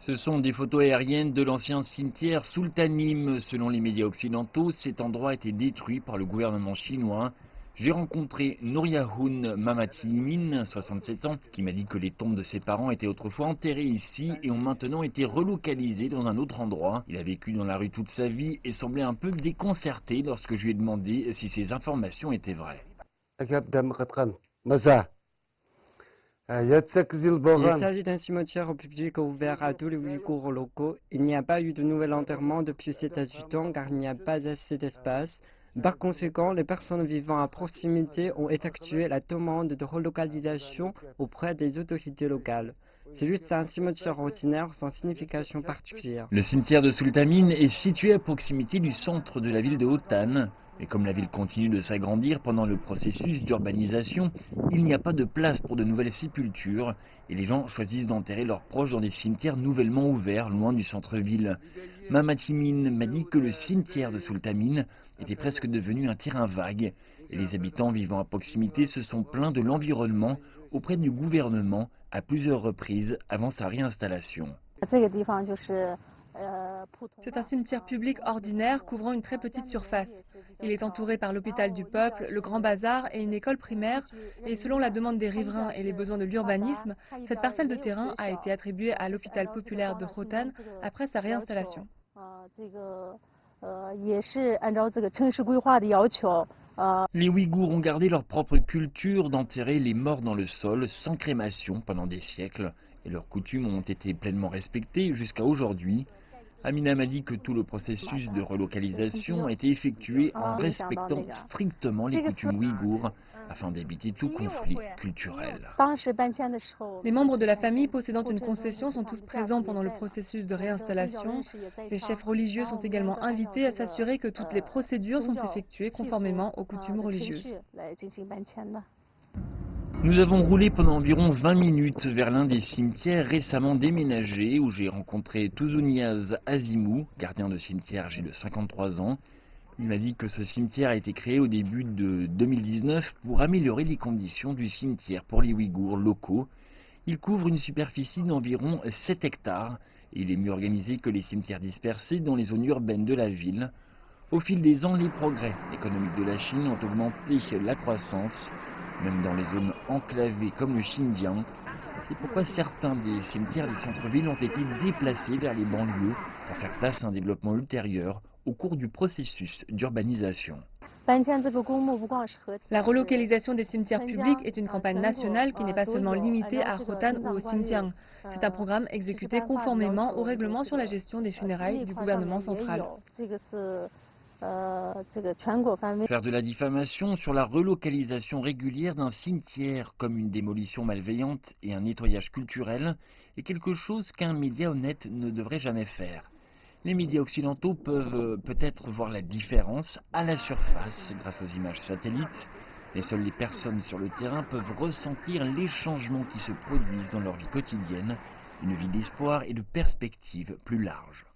Ce sont des photos aériennes de l'ancien cimetière Sultanim. Selon les médias occidentaux, cet endroit a été détruit par le gouvernement chinois. J'ai rencontré Nouriahoun Mamatimin, 67 ans, qui m'a dit que les tombes de ses parents étaient autrefois enterrées ici et ont maintenant été relocalisées dans un autre endroit. Il a vécu dans la rue toute sa vie et semblait un peu déconcerté lorsque je lui ai demandé si ces informations étaient vraies. Il s'agit d'un cimetière public ouvert à tous les Ouïghours locaux. Il n'y a pas eu de nouvel enterrement depuis 7 à 8 ans car il n'y a pas assez d'espace. Par conséquent, les personnes vivant à proximité ont effectué la demande de relocalisation auprès des autorités locales. C'est juste un cimetière ordinaire sans signification particulière. Le cimetière de Sultamin est situé à proximité du centre de la ville de Hotan. Mais comme la ville continue de s'agrandir pendant le processus d'urbanisation, il n'y a pas de place pour de nouvelles sépultures et les gens choisissent d'enterrer leurs proches dans des cimetières nouvellement ouverts loin du centre-ville. Mamatimin m'a dit que le cimetière de Sultamin était presque devenu un terrain vague et les habitants vivant à proximité se sont plaints de l'environnement auprès du gouvernement à plusieurs reprises avant sa réinstallation. C'est un cimetière public ordinaire couvrant une très petite surface. Il est entouré par l'hôpital du peuple, le grand bazar et une école primaire. Et selon la demande des riverains et les besoins de l'urbanisme, cette parcelle de terrain a été attribuée à l'hôpital populaire de Hotan après sa réinstallation. Les Ouïghours ont gardé leur propre culture d'enterrer les morts dans le sol sans crémation pendant des siècles et leurs coutumes ont été pleinement respectées jusqu'à aujourd'hui. Amina m'a dit que tout le processus de relocalisation a été effectué en respectant strictement les coutumes ouïghours afin d'éviter tout conflit culturel. Les membres de la famille possédant une concession sont tous présents pendant le processus de réinstallation. Les chefs religieux sont également invités à s'assurer que toutes les procédures sont effectuées conformément aux coutumes religieuses. Nous avons roulé pendant environ 20 minutes vers l'un des cimetières récemment déménagés où j'ai rencontré Touzouniaz Azimou, gardien de cimetière âgé de 53 ans. Il m'a dit que ce cimetière a été créé au début de 2019 pour améliorer les conditions du cimetière pour les Ouïghours locaux. Il couvre une superficie d'environ 7 hectares et il est mieux organisé que les cimetières dispersés dans les zones urbaines de la ville. Au fil des ans, les progrès économiques de la Chine ont augmenté la croissance, même dans les zones enclavées comme le Xinjiang. C'est pourquoi certains des cimetières des centres-villes ont été déplacés vers les banlieues pour faire place à un développement ultérieur au cours du processus d'urbanisation. La relocalisation des cimetières publics est une campagne nationale qui n'est pas seulement limitée à Hotan ou au Xinjiang. C'est un programme exécuté conformément au règlement sur la gestion des funérailles du gouvernement central. Faire de la diffamation sur la relocalisation régulière d'un cimetière comme une démolition malveillante et un nettoyage culturel est quelque chose qu'un média honnête ne devrait jamais faire. Les médias occidentaux peuvent peut-être voir la différence à la surface grâce aux images satellites, mais seules les personnes sur le terrain peuvent ressentir les changements qui se produisent dans leur vie quotidienne, une vie d'espoir et de perspectives plus larges.